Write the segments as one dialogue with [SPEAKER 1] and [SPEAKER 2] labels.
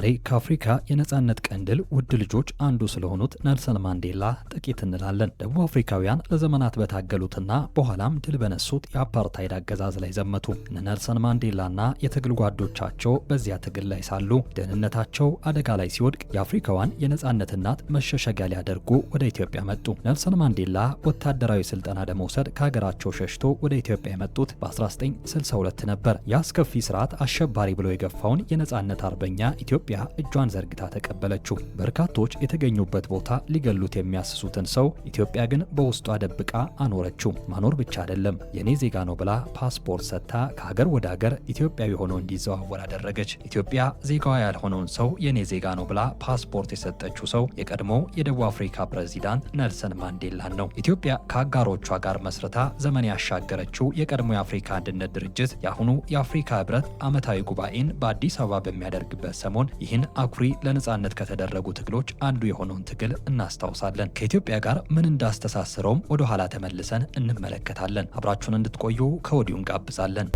[SPEAKER 1] ዛሬ ከአፍሪካ የነጻነት ቀንዲል ውድ ልጆች አንዱ ስለሆኑት ኔልሰን ማንዴላ ጥቂት እንላለን። ደቡብ አፍሪካውያን ለዘመናት በታገሉትና በኋላም ድል በነሱት የአፓርታይድ አገዛዝ ላይ ዘመቱ። እነ ኔልሰን ማንዴላና የትግል ጓዶቻቸው በዚያ ትግል ላይ ሳሉ ደህንነታቸው አደጋ ላይ ሲወድቅ የአፍሪካዋን የነጻነት እናት መሸሸጊያ ሊያደርጉ ወደ ኢትዮጵያ መጡ። ኔልሰን ማንዴላ ወታደራዊ ስልጠና ለመውሰድ ከሀገራቸው ሸሽቶ ወደ ኢትዮጵያ የመጡት በ1962 ነበር። የአስከፊ ስርዓት አሸባሪ ብሎ የገፋውን የነጻነት አርበኛ ኢትዮጵያ እጇን ዘርግታ ተቀበለችው። በርካቶች የተገኙበት ቦታ ሊገሉት የሚያስሱትን ሰው ኢትዮጵያ ግን በውስጧ ደብቃ አኖረችው። ማኖር ብቻ አይደለም፣ የኔ ዜጋ ነው ብላ ፓስፖርት ሰጥታ ከሀገር ወደ ሀገር ኢትዮጵያዊ ሆኖ እንዲዘዋወር አደረገች። ኢትዮጵያ ዜጋዋ ያልሆነውን ሰው የኔ ዜጋ ነው ብላ ፓስፖርት የሰጠችው ሰው የቀድሞው የደቡብ አፍሪካ ፕሬዚዳንት ኔልሰን ማንዴላን ነው። ኢትዮጵያ ከአጋሮቿ ጋር መስርታ ዘመን ያሻገረችው የቀድሞ የአፍሪካ አንድነት ድርጅት የአሁኑ የአፍሪካ ህብረት ዓመታዊ ጉባኤን በአዲስ አበባ በሚያደርግበት ሰሞን ይህን አኩሪ ለነጻነት ከተደረጉ ትግሎች አንዱ የሆነውን ትግል እናስታውሳለን። ከኢትዮጵያ ጋር ምን እንዳስተሳሰረውም ወደ ኋላ ተመልሰን እንመለከታለን። አብራችሁን እንድትቆዩ ከወዲሁ እንጋብዛለን።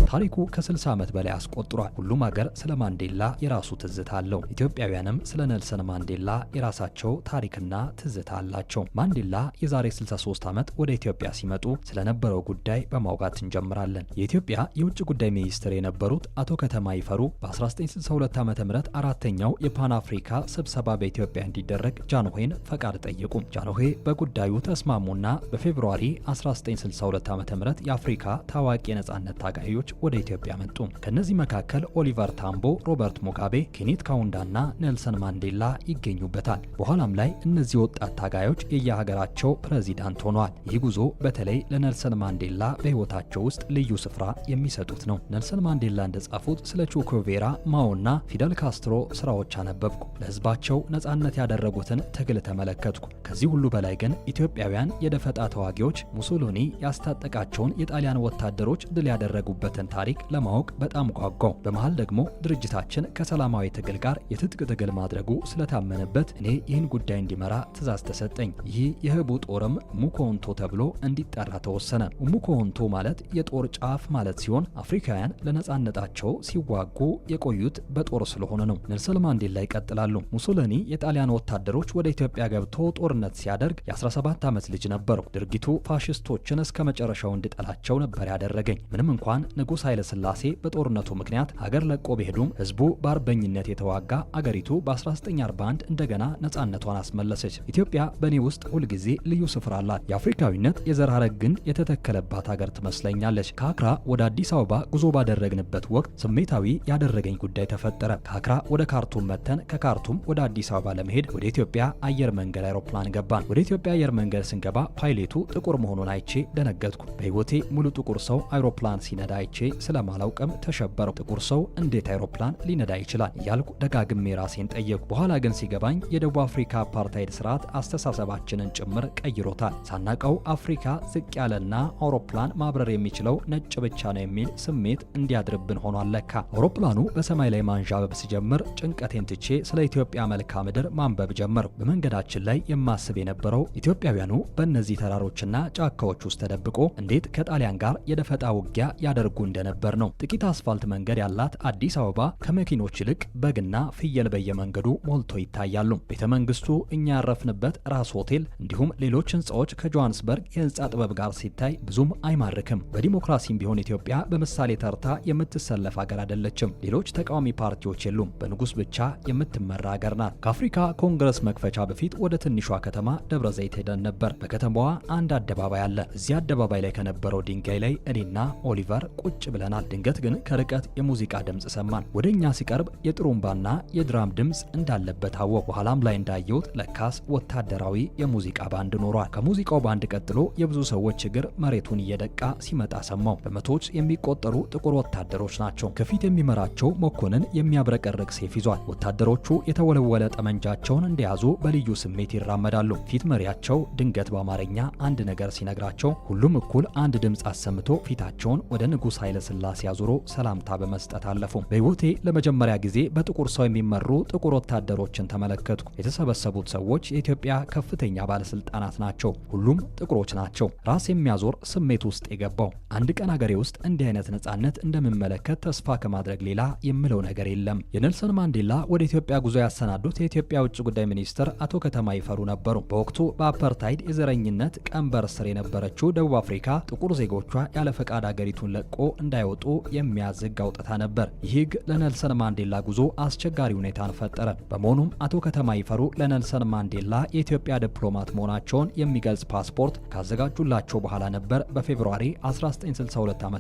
[SPEAKER 1] ታሪኩ ከ60 ዓመት በላይ አስቆጥሯል። ሁሉም ሀገር ስለ ማንዴላ የራሱ ትዝታ አለው። ኢትዮጵያውያንም ስለ ኔልሰን ማንዴላ የራሳቸው ታሪክና ትዝታ አላቸው። ማንዴላ የዛሬ 63 ዓመት ወደ ኢትዮጵያ ሲመጡ ስለነበረው ጉዳይ በማውጋት እንጀምራለን። የኢትዮጵያ የውጭ ጉዳይ ሚኒስትር የነበሩት አቶ ከተማ ይፈሩ በ1962 ዓ.ም አራተኛው የፓን አፍሪካ ስብሰባ በኢትዮጵያ እንዲደረግ ጃንሆይን ፈቃድ ጠየቁ። ጃንሆይ በጉዳዩ ተስማሙና በፌብሩዋሪ 1962 ዓ.ም የአፍሪካ ታዋቂ የነጻነት ታጋዮች ወደ ኢትዮጵያ መጡ። ከነዚህ መካከል ኦሊቨር ታምቦ፣ ሮበርት ሙጋቤ፣ ኬኔት ካውንዳና ኔልሰን ማንዴላ ይገኙበታል። በኋላም ላይ እነዚህ ወጣት ታጋዮች የየሀገራቸው ፕሬዚዳንት ሆነዋል። ይህ ጉዞ በተለይ ለኔልሰን ማንዴላ በህይወታቸው ውስጥ ልዩ ስፍራ የሚሰጡት ነው። ኔልሰን ማንዴላ እንደጻፉት ስለ ቾኮቬራ፣ ማኦና ፊደል ካስትሮ ስራዎች አነበብኩ። ለህዝባቸው ነጻነት ያደረጉትን ትግል ተመለከትኩ። ከዚህ ሁሉ በላይ ግን ኢትዮጵያውያን የደፈጣ ተዋጊዎች ሙሶሎኒ ያስታጠቃቸውን የጣሊያን ወታደሮች ድል ያደረጉበትን ታሪክ ለማወቅ በጣም ጓጓው። በመሃል ደግሞ ድርጅታችን ከሰላማዊ ትግል ጋር የትጥቅ ትግል ማድረጉ ስለታመነበት እኔ ይህን ጉዳይ እንዲመራ ትእዛዝ ተሰጠኝ። ይህ የህቡ ጦርም ሙኮንቶ ተብሎ እንዲጠራ ተወሰነ። ሙኮንቶ ማለት የጦር ጫፍ ማለት ሲሆን አፍሪካውያን ለነጻነታቸው ሲዋጉ የቆዩት በጦር ስለሆነ ነው። ኔልሰን ማንዴላ ይቀጥላሉ። ሙሶሎኒ የጣሊያን ወታደሮች ወደ ኢትዮጵያ ገብቶ ጦርነት ሲያደርግ የ17 ዓመት ልጅ ነበሩ። ድርጊቱ ፋሽስቶችን እስከ መጨረሻው እንድጠላቸው ነበር ያደረገኝ። ምንም እንኳን ንጉሥ ኃይለ ሥላሴ በጦርነቱ ምክንያት ሀገር ለቆ ቢሄዱም ህዝቡ በአርበኝነት የተዋጋ አገሪቱ በ1941 እንደገና ነጻነቷን አስመለሰች። ኢትዮጵያ በእኔ ውስጥ ሁልጊዜ ልዩ ስፍራ አላት። የአፍሪካዊነት የዘር ሐረግ ግንድ የተተከለባት ሀገር ትመስለኛለች። ከአክራ ወደ አዲስ አበባ ጉዞ ባደረግንበት ወቅት ስሜታዊ ያደረገኝ ጉዳይ ተፈጠረ። ከአክራ ወደ ካርቱም መተን ከካርቱም ወደ አዲስ አበባ ለመሄድ ወደ ኢትዮጵያ አየር መንገድ አይሮፕላን ገባን። ወደ ኢትዮጵያ አየር መንገድ ስንገባ ፓይሌቱ ጥቁር መሆኑን አይቼ ደነገጥኩ። በህይወቴ ሙሉ ጥቁር ሰው አይሮፕላን ሲነዳ አይቼ ስለማላውቅም ተሸበረው። ጥቁር ሰው እንዴት አይሮፕላን ሊነዳ ይችላል እያልኩ ደጋግሜ ራሴን ጠየቁ። በኋላ ግን ሲገባኝ የደቡብ አፍሪካ አፓርታይድ ስርዓት አስተሳሰባችንን ጭምር ቀይሮታል። ሳናቀው አፍሪካ ዝቅ ያለና አውሮፕላን ማብረር የሚችለው ነጭ ብቻ ነው የሚል ስሜት እንዲያድርብን ሆኗል። ለካ አውሮፕላኑ በሰማይ ላይ ማንዣበብ ሲጀምር ጭንቀቴን ትቼ ስለ ኢትዮጵያ መልክዓ ምድር ማንበብ ጀመርኩ። በመንገዳችን ላይ የማስብ የነበረው ኢትዮጵያውያኑ በእነዚህ ተራሮችና ጫካዎች ውስጥ ተደብቆ እንዴት ከጣሊያን ጋር የደፈጣ ውጊያ ያደርጉ እንደነበር ነው። ጥቂት አስፋልት መንገድ ያላት አዲስ አበባ ከመኪኖች ይልቅ በግና ፍየል በየመንገዱ ሞልቶ ይታያሉ። ቤተ መንግስቱ፣ እኛ ያረፍንበት ራስ ሆቴል እንዲሁም ሌሎች ህንፃዎች ከጆሃንስበርግ የህንፃ ጥበብ ጋር ሲታይ ብዙም አይማርክም። በዲሞክራሲም ቢሆን ኢትዮጵያ በምሳሌ ተርታ የምትሰለፍ ሀገር አይደለችም። ሌሎች ተቃዋሚ ፓርቲዎች የሉም። በንጉስ ብቻ የምትመራ ሀገር ናት። ከአፍሪካ ኮንግረስ መክፈቻ በፊት ወደ ትንሿ ከተማ ደብረ ዘይት ሄደን ነበር። በከተማዋ አንድ አደባባይ አለ። እዚህ አደባባይ ላይ ከነበረው ድንጋይ ላይ እኔና ኦሊቨር ቁጭ ብለናል። ድንገት ግን ከርቀት የሙዚቃ ድምጽ ሰማን። ወደኛ ሲቀርብ የጥሩምባና የድራም ድምጽ እንዳለበት አወቅ። በኋላም ላይ እንዳየሁት ለካስ ወታደራዊ የሙዚቃ ባንድ ኖሯል። ከሙዚቃው ባንድ ቀጥሎ የብዙ ሰዎች እግር መሬቱን እየደቃ ሲመጣ ሰማው። በመቶዎች የሚቆጠሩ ጥቁር ወታደሮች ናቸው። ከፊት የሚመራቸው መኮንን የሚያብረቀርቅ ሴፍ ይዟል። ወታደሮቹ የተወለወለ ጠመንጃቸውን እንደያዙ በልዩ ስሜት ይራመዳሉ። ፊት መሪያቸው ድንገት በአማርኛ አንድ ነገር ሲነግራቸው ሁሉም እኩል አንድ ድምጽ አሰምቶ ፊታቸውን ወደ ንጉሥ ኃይለ ሥላሴ አዙሮ ሰላምታ በመስጠት አለፉ። በሕይወቴ ለመጀመሪያ ጊዜ በጥቁር ሰው የሚመሩ ጥቁር ወታደሮችን ተመለከትኩ። የተሰበሰቡት ሰዎች የኢትዮጵያ ከፍተኛ ባለስልጣናት ናቸው። ሁሉም ጥቁሮች ናቸው። ራስ የሚያዞር ስሜት ውስጥ የገባው አንድ ቀን ሀገሬ ውስጥ እንዲህ አይነት ነጻነት እንደምመለከት ተስፋ ከማድረግ ሌላ የምለው ነገር የለም። የኔልሰን ማንዴላ ወደ ኢትዮጵያ ጉዞ ያሰናዱት የኢትዮጵያ ውጭ ጉዳይ ሚኒስትር አቶ ከተማ ይፈሩ ነበሩ። በወቅቱ በአፓርታይድ የዘረኝነት ቀንበር ስር የነበረችው ደቡብ አፍሪካ ጥቁር ዜጎቿ ያለ ፈቃድ ሀገሪቱን ለቆ እንዳይወጡ የሚያዝ ሕግ አውጥታ ነበር። ይህ ሕግ ለኔልሰን ማንዴላ ጉዞ አስቸጋሪ ሁኔታን ፈጠረ። በመሆኑም አቶ ከተማ ይፈሩ ለኔልሰን ማንዴላ የኢትዮጵያ ዲፕሎማት መሆናቸውን የሚገልጽ ፓስፖርት ካዘጋጁላቸው በኋላ ነበር በፌብሩዋሪ 1962 ዓ.ም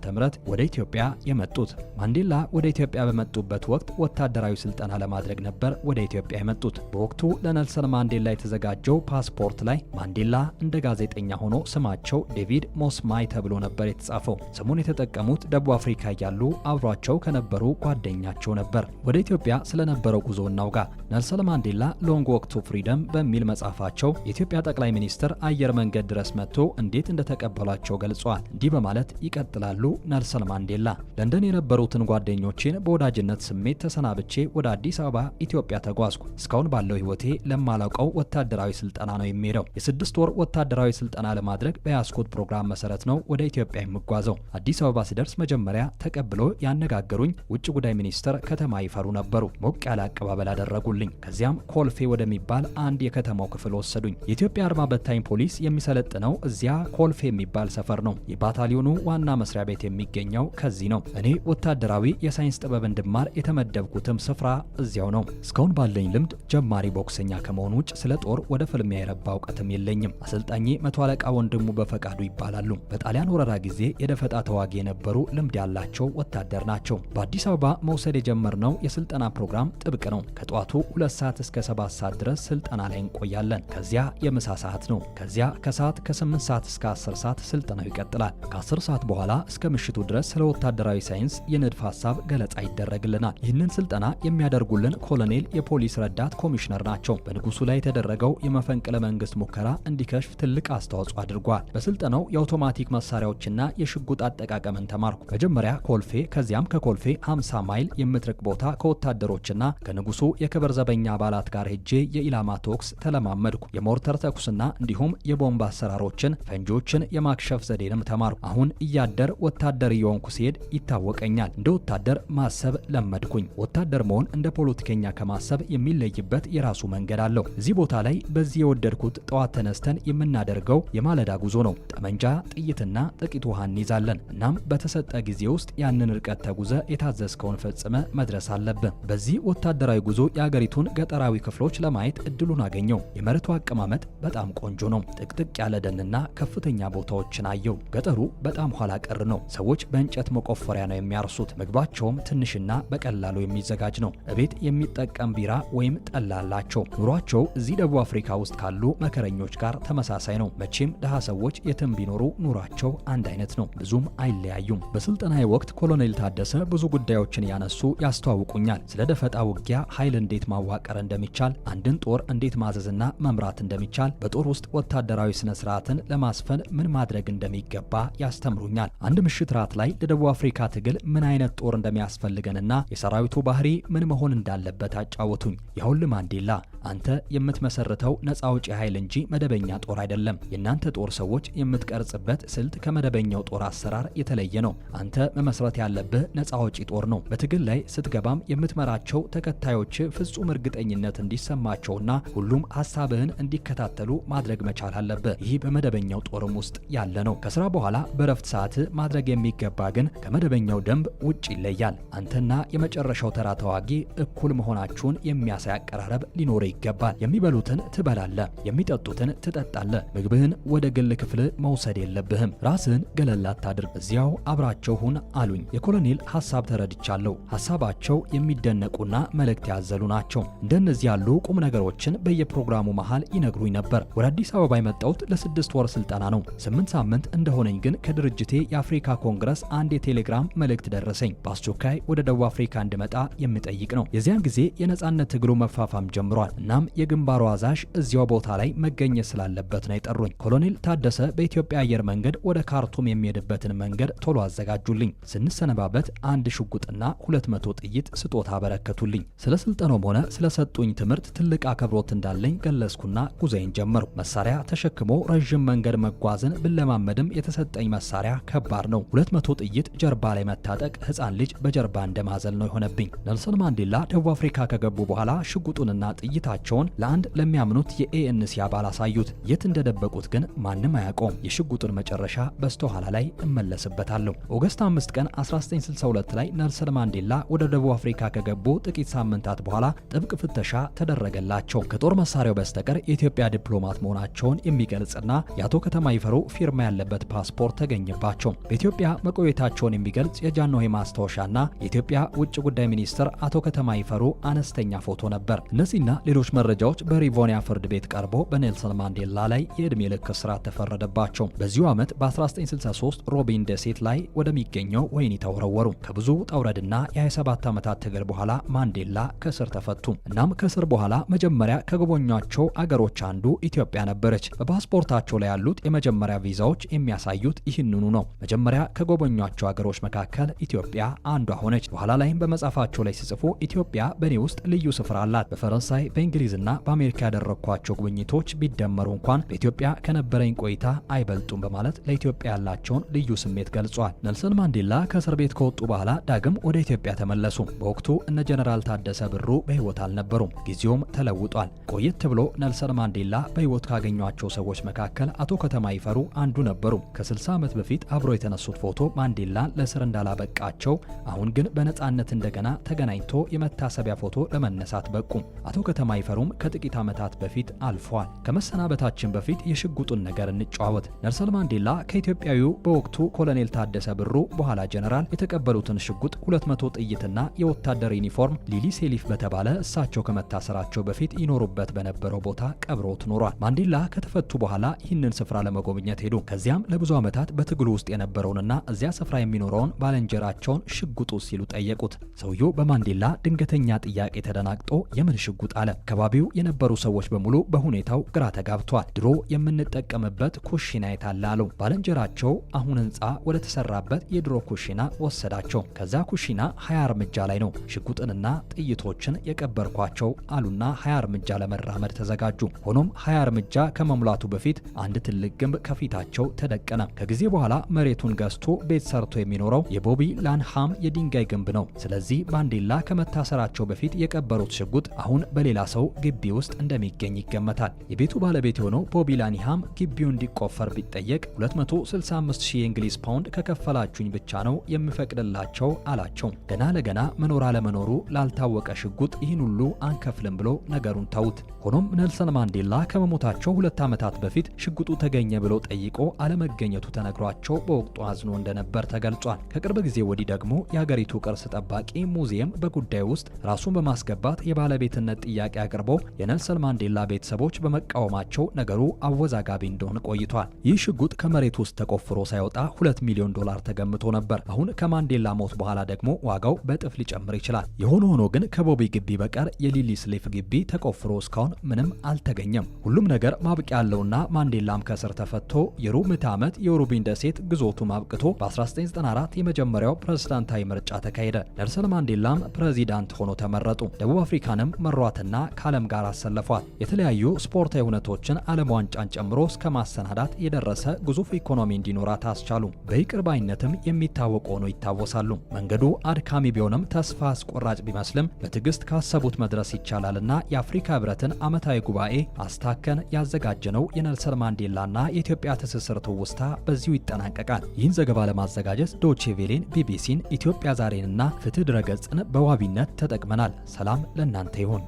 [SPEAKER 1] ወደ ኢትዮጵያ የመጡት። ማንዴላ ወደ ኢትዮጵያ በመጡበት ወቅት ወታደራዊ ስልጠና ለማድረግ ነበር ወደ ኢትዮጵያ የመጡት። በወቅቱ ለኔልሰን ማንዴላ የተዘጋጀው ፓስፖርት ላይ ማንዴላ እንደ ጋዜጠኛ ሆኖ ስማቸው ዴቪድ ሞስማይ ተብሎ ነበር የተጻፈው። ስሙን የተጠቀሙት ደቡብ አፍሪካ እያሉ አብሯቸው ከነበሩ ጓደኛቸው ነበር። ወደ ኢትዮጵያ ስለነበረው ጉዞ እናውጋ። ኔልሰን ማንዴላ ሎንግ ዎክ ቱ ፍሪደም በሚል መጽሐፋቸው የኢትዮጵያ ጠቅላይ ሚኒስትር አየር መንገድ ድረስ መጥቶ እንዴት እንደተቀበሏቸው ገልጸዋል። እንዲህ በማለት ይቀጥላሉ ኔልሰን ማንዴላ። ለንደን የነበሩትን ጓደኞቼን በወዳጅነት ስሜት ተሰናብቼ ወደ አዲስ አበባ ኢትዮጵያ ተጓዝኩ። እስካሁን ባለው ሕይወቴ ለማላውቀው ወታደራዊ ስልጠና ነው የሚሄደው። የ6 ወር ወታደራዊ ስልጠና ለማድረግ በያዝኩት ፕሮግራም መሰረት ነው ወደ ኢትዮጵያ የምጓዘው። አዲስ አበባ ስደርስ መጀመሪያ ተቀብሎ ያነጋገሩኝ ውጭ ጉዳይ ሚኒስትር ከተማ ይፈሩ ነበሩ። ሞቅ ያለ አቀባበል አደረጉልኝ። ከዚያም ኮልፌ ወደሚባል አንድ የከተማው ክፍል ወሰዱኝ። የኢትዮጵያ አርማ በታኝ ፖሊስ የሚሰለጥነው እዚያ ኮልፌ የሚባል ሰፈር ነው። የባታሊዮኑ ዋና መስሪያ ቤት የሚገኘው ከዚህ ነው። እኔ ወታደራዊ የሳይንስ ጥበብ እንድማር የተመደብኩትም ስፍራ እዚያው ነው። እስካሁን ባለኝ ልምድ ጀማሪ ቦክሰኛ ከመሆኑ ውጭ ስለ ጦር ወደ ፍልሚያ የረባ እውቀትም የለኝም። አሰልጣኜ መቶ አለቃ ወንድሙ በፈቃዱ ይባላሉ። በጣሊያን ወረራ ጊዜ የደፈጣ ተዋጊ የነበሩ ልምድ ያላቸው ወታደር ናቸው። በአዲስ አበባ መውሰድ የጀመርነው የስልጠና ፕሮግራም ጥብቅ ነው። ከጠዋቱ 2 ሰዓት እስከ 7 ሰዓት ድረስ ስልጠና ላይ እንቆያለን። ከዚያ የምሳ ሰዓት ነው። ከዚያ ከሰዓት ከ8 ሰዓት እስከ 10 ሰዓት ስልጠናው ይቀጥላል። ከ10 ሰዓት በኋላ እስከ ምሽቱ ድረስ ስለ ወታደራዊ ሳይንስ የንድፍ ሐሳብ ገለጻ ይደረግልናል። ይህንን ስልጠና የሚያደርጉልን ኮሎኔል የፖሊስ ረዳት ኮሚሽነር ናቸው። በንጉሱ ላይ የተደረገው የመፈንቅለ መንግስት ሙከራ እንዲከሽፍ ትልቅ አስተዋጽኦ አድርጓል። በስልጠናው የአውቶማቲክ መሳሪያዎችና የሽጉጥ አጠቃቀምን ተማርኩ። መጀመሪያ ኮልፌ፣ ከዚያም ከኮልፌ 50 ማይል የምትርቅ ቦታ ከወታደሮችና ከንጉሱ የክብር ዘበኛ አባላት ጋር ሄጄ የኢላማ ተኩስ ተለማመድኩ። የሞርተር ተኩስና እንዲሁም የቦምብ አሰራሮችን፣ ፈንጂዎችን የማክሸፍ ዘዴንም ተማርኩ። አሁን እያደር ወታደር እየሆንኩ ሲሄድ ይታወቀኛል። እንደ ወታደር ማሰብ ለመድኩኝ። ወታደር መሆን እንደ ፖለቲከኛ ከማሰብ የሚለይበት የራሱ መንገድ አለው። እዚህ ቦታ ላይ በዚህ የወደድኩት ጠዋት ተነስተን የምናደርገው የማለዳ ጉዞ ነው። ጠመንጃ፣ ጥይትና ጥቂት ውሃ እንይዛለን። እናም በተሰጠ ጊዜ ውስጥ ያንን ርቀት ተጉዘ የታዘዝከውን ፈጽመ መድረስ አለብን። በዚህ ወታደራዊ ጉዞ የአገሪቱን ገጠራዊ ክፍሎች ለማየት እድሉን አገኘው። የመሬቱ አቀማመጥ በጣም ቆንጆ ነው። ጥቅጥቅ ያለ ደንና ከፍተኛ ቦታዎችን አየው። ገጠሩ በጣም ኋላ ቀር ነው። ሰዎች በእንጨት መቆፈሪያ ነው የሚያርሱት። ምግባቸውም ትንሽና በቀላሉ የሚዘጋጅ ነው። እቤት የሚጠቀም ቢራ ወይም ጠላ አላቸው። ኑሯቸው እዚህ ደቡብ አፍሪካ ውስጥ ካሉ መከረኞች ጋር ተመሳሳይ ነው። መቼም ድሃ ሰዎች የትም ቢኖሩ ኑሯቸው አንድ አይነት ነው። ብዙም አይለያዩም። በስልጠናዬ ወቅት ኮሎኔል ታደሰ ብዙ ጉዳዮችን ያነሱ ያስተዋውቁኛል። ስለ ደፈጣ ውጊያ ኃይል እንዴት ማዋቀር እንደሚቻል፣ አንድን ጦር እንዴት ማዘዝና መምራት እንደሚቻል፣ በጦር ውስጥ ወታደራዊ ስነ ስርዓትን ለማስፈን ምን ማድረግ እንደሚገባ ያስተምሩኛል። አንድ ምሽት ራት ላይ ለደቡብ አፍሪካ ትግል ምን አይነት ጦር እንደሚያስፈልገንና የሰራዊቱ ባህሪ ምን መሆን እንዳለበት አጫወቱኝ። ይኸውልህ ማንዴላ፣ አንተ የምትመሰርተው ነፃ አውጪ ኃይል እንጂ መደበኛ ጦር አይደለም። የእናንተ ጦር ሰዎች የምትቀርጽበት ስልት ከመደበኛው ጦር አሰራር የተለየ ነው። አንተ መመስረት ያለብህ ነፃ አውጪ ጦር ነው። በትግል ላይ ስትገባም የምትመራቸው ተከታዮች ፍጹም እርግጠኝነት እንዲሰማቸውና ሁሉም ሐሳብህን እንዲከታተሉ ማድረግ መቻል አለብህ። ይህ በመደበኛው ጦርም ውስጥ ያለ ነው። ከስራ በኋላ በረፍት ሰዓት ማድረግ የሚገባ ግን ከመደበኛው ደንብ ውጭ ይለያል። አንተና የመጨረሻው ተራ ተዋጊ እኩል መሆናችሁን የሚያሳይ አቀራረብ ሊኖር ይገባል። የሚበሉትን ትበላለህ፣ የሚጠጡትን ትጠጣለህ። ምግብህን ወደ ግል ክፍል መውሰድ የለብህም። ራስህን ገለል አታድርግ። እዚያው አብራቸው ሁን አሉኝ። የኮሎኔል ሐሳብ ተረድቻለሁ። ሐሳባቸው የሚደነቁና መልእክት ያዘሉ ናቸው። እንደነዚህ ያሉ ቁም ነገሮችን በየፕሮግራሙ መሃል ይነግሩኝ ነበር። ወደ አዲስ አበባ የመጣሁት ለ6 ወር ስልጠና ነው። 8 ሳምንት እንደሆነኝ ግን ከድርጅቴ የአፍሪካ ኮንግረስ አንድ የቴሌግራም መልእክት ደረሰኝ። በአስቸኳይ ወደ ደቡብ አፍሪካ እንድመጣ የሚጠይቅ ነው። የዚያን ጊዜ የነጻነት ትግሉ መፋፋም ጀምሯል። እናም የግንባሩ አዛዥ እዚያው ቦታ ላይ መገኘት ስላለበት ነው የጠሩኝ። ኮሎኔል ታደሰ በኢትዮጵያ አየር መንገድ ወደ ካርቱም የሚሄድበትን መንገድ ቶሎ አዘጋጁልኝ። ስንሰነባበት አንድ ሽጉጥና 200 ጥይት ስጦታ አበረከቱልኝ። ስለ ስልጠናውም ሆነ ስለሰጡኝ ትምህርት ትልቅ አክብሮት እንዳለኝ ገለጽኩና ጉዞዬን ጀመርኩ። መሳሪያ ተሸክሞ ረዥም መንገድ መጓዝን ብለማመድም የተሰጠኝ መሳሪያ ከባድ ነው። 200 ጥይት ጀርባ ላይ መታጠቅ ሕፃን ልጅ በጀርባ እንደማዘል ነው የሆነብኝ። ኔልሰን ማንዴላ ደቡብ አፍሪካ ከገቡ በኋላ ሽጉጡንና ጥይታቸውን ለአንድ ለሚያምኑት የኤኤንሲ አባል አሳዩት። የት እንደደበቁት ግን ማንም አያውቀውም። የሽጉጡን መጨረሻ በስተኋላ ላይ እመለስበታለሁ። ኦገስት 5 ቀን 1962 ላይ ኔልሰን ማንዴላ ወደ ደቡብ አፍሪካ ከገቡ ጥቂት ሳምንታት በኋላ ጥብቅ ፍተሻ ተደረገላቸው። ከጦር መሳሪያው በስተቀር የኢትዮጵያ ዲፕሎማት መሆናቸውን የሚገልጽና የአቶ ከተማ ይፈሩ ፊርማ ያለበት ፓስፖርት ተገኘባቸው። በኢትዮጵያ መቆየታቸውን የሚገልጽ የጃንሆይ ማስታወሻና የኢትዮጵያ ውጭ ጉዳይ ሚኒስትር አቶ ከተማ ይፈሩ አነስተኛ ፎቶ ነበር። እነዚህና ሌሎች መረጃዎች በሪቮኒያ ፍርድ ቤት ቀርቦ በኔልሰን ማንዴላ ላይ የዕድሜ ልክ እስራት ተፈረደባቸው። በዚሁ ዓመት በ1963 ሮቢን ደሴት ላይ ወደሚገኘው ወህኒ ተወረወሩ። ከብዙ ጠውረድና የ27 ዓመታት ትግል በኋላ ማንዴላ ከእስር ተፈቱ። እናም ከእስር በኋላ መጀመሪያ ከጎበኟቸው አገሮች አንዱ ኢትዮጵያ ነበረች። በፓስፖርታቸው ላይ ያሉት የመጀመሪያ ቪዛዎች የሚያሳዩት ይህንኑ ነው። መጀመሪያ ከጎበኟቸው አገሮች መካከል ኢትዮጵያ አንዷ ሆነች። በኋላ ላይም በመጽሐፋቸው ላይ ሲጽፉ ኢትዮጵያ በእኔ ውስጥ ልዩ ስፍራ አላት። በፈረንሳይ በእንግሊዝና በአሜሪካ ያደረግኳቸው ጉብኝቶች ቢደመሩ እንኳን በኢትዮጵያ ከነበረኝ ቆይታ አይበልጡም በማለት ለኢትዮጵያ ያላቸውን ልዩ ስሜት ገልጿል። ኔልሰን ማንዴላ ከእስር ቤት ከወጡ በኋላ ዳግም ወደ ኢትዮጵያ ተመለሱ። በወቅቱ እነ ጀነራል ታደሰ ብሩ በሕይወት አልነበሩም። ጊዜውም ተለውጧል። ቆየት ብሎ ኔልሰን ማንዴላ በሕይወት ካገኟቸው ሰዎች መካከል አቶ ከተማ ይፈሩ አንዱ ነበሩ። ከ60 ዓመት በፊት አብሮ የተነሱት ፎቶ ማንዴላን ለእስር እንዳላበቃቸው፣ አሁን ግን በነጻነት እንደገና ተገናኝቶ የመታሰቢያ ፎቶ ለመነሳት በቁ። አቶ ከተማ ይፈሩም ከጥቂት ዓመታት በፊት አልፈዋል። ከመሰናበታችን በፊት የሽጉጡን ነገር እንጨዋወት። ኔልሰን ማንዴላ ከኢትዮጵያዊው በወቅቱ ኮሎኔል ታደሰ ብሩ በኋላ ጀነራል የተቀበሉትን ሽጉጥ 200 ጥይትና የወታደር ዩኒፎርም ሊሊ ሴሊፍ በተባለ እሳቸው ከመታሰራቸው በፊት ይኖሩበት በነበረው ቦታ ቀብሮት ኖሯል። ማንዴላ ከተፈቱ በኋላ ይህንን ስፍራ ለመጎብኘት ሄዱ። ከዚያም ለብዙ ዓመታት በትግሉ ውስጥ የነበረውንና እዚያ ስፍራ የሚኖረውን ባልንጀራቸውን ሽጉጡ ሲሉ ጠየቁት። ሰውየው በማንዴላ ድንገተኛ ጥያቄ ተደናግጦ የምን ሽጉጥ አለ። አካባቢው የነበሩ ሰዎች በሙሉ በሁኔታው ግራ ተጋብቷል። ድሮ የምንጠቀምበት ኩሽና የታለ አለው። ባልንጀራቸው አሁን ህንፃ ወደ ተሰራበት የድሮ ኩሽና ወሰዳቸው። ከዛ ኩሽና 20 እርምጃ ላይ ነው። ሽጉጥንና ጥይቶችን የቀበርኳቸው አሉና 20 እርምጃ ለመራመድ ተዘጋጁ። ሆኖም 20 እርምጃ ከመሙላቱ በፊት አንድ ትልቅ ግንብ ከፊታቸው ተደቀነ። ከጊዜ በኋላ መሬቱን ገዝቶ ቤት ሰርቶ የሚኖረው የቦቢ ላንሃም የድንጋይ ግንብ ነው። ስለዚህ ማንዴላ ከመታሰራቸው በፊት የቀበሩት ሽጉጥ አሁን በሌላ ሰው ግቢ ውስጥ እንደሚገኝ ይገመታል። የቤቱ ባለቤት የሆነው ቦቢ ላንሃም ግቢው እንዲቆፈር ቢጠየቅ 265,000 የእንግሊዝ ፓውንድ ከከፈላችሁኝ ብቻ ነው የምፈቅድላቸው አላቸው። ገና ለገና መኖር አለመኖሩ ላልታወቀ ሽጉጥ ይህን ሁሉ አንከፍልም ብሎ ነገሩን ተውት። ሆኖም ኔልሰን ማንዴላ ከመሞታቸው 2 ዓመታት በፊት ሽጉጡ ተገኘ ብሎ ጠይቆ አለመገኘቱ ተነግሯቸው በወቅቱ አዝኖ እንደነበር ተገልጿል። ከቅርብ ጊዜ ወዲህ ደግሞ የሀገሪቱ ቅርስ ጠባቂ ሙዚየም በጉዳዩ ውስጥ ራሱን በማስገባት የባለቤትነት ጥያቄ አቅርቦ የኔልሰን ማንዴላ ቤተሰቦች በመቃወማቸው ነገሩ አወዛጋቢ እንደሆነ ቆይቷል። ይህ ሽጉጥ ከመሬት ውስጥ ተቆፍሮ ሳይወጣ $2 ሚሊዮን ተገምቶ ነበር። አሁን ከማንዴላ ሞት በኋላ ደግሞ ዋጋው በእጥፍ ሊጨምር ይችላል። የሆነ ሆኖ ግን ከቦቢ ግቢ በቀር የሊሊ ስሊፍ ግቢ ተቆፍሮ እስካሁን ምንም አልተገኘም። ሁሉም ነገር ማብቂያ ያለውና ማንዴላም ከእስር ተፈቶ የሩብ ምዕተ ዓመት የሮቢን ደሴት ግዞቱ ማብቅቶ በ1994 የመጀመሪያው ፕሬዝዳንታዊ ምርጫ ተካሄደ። ኔልሰን ማንዴላም ፕሬዚዳንት ሆኖ ተመረጡ። ደቡብ አፍሪካንም መሯትና ከዓለም ጋር አሰለፏት። የተለያዩ ስፖርታዊ ሁነቶችን ዓለም ዋንጫን ጨምሮ እስከ ማሰናዳት የደረሰ ግዙፍ ኢኮኖሚ እንዲኖራት አስቻሉ። በይቅር ባይነትም የሚታወቁ ሆነው ይታወሳሉ። መንገዱ አድካሚ ቢሆንም ተስፋ አስቆራጭ ቢመስልም በትዕግስት ካሰቡት መድረስ ይቻላልና የአፍሪካ ህብረትን ዓመታዊ ጉባኤ አስታከን ያዘጋጀነው የኔልሰን ማንዴላና የኢትዮጵያ ትስስር ትውስታ በዚሁ ይጠናቀቃል። ይህን ዘገባ ለማዘጋጀት ዶቼ ቬሌን፣ ቢቢሲን፣ ኢትዮጵያ ዛሬንና ፍትህ ድረገጽን በዋቢነት ተጠቅመናል። ሰላም ለእናንተ ይሁን።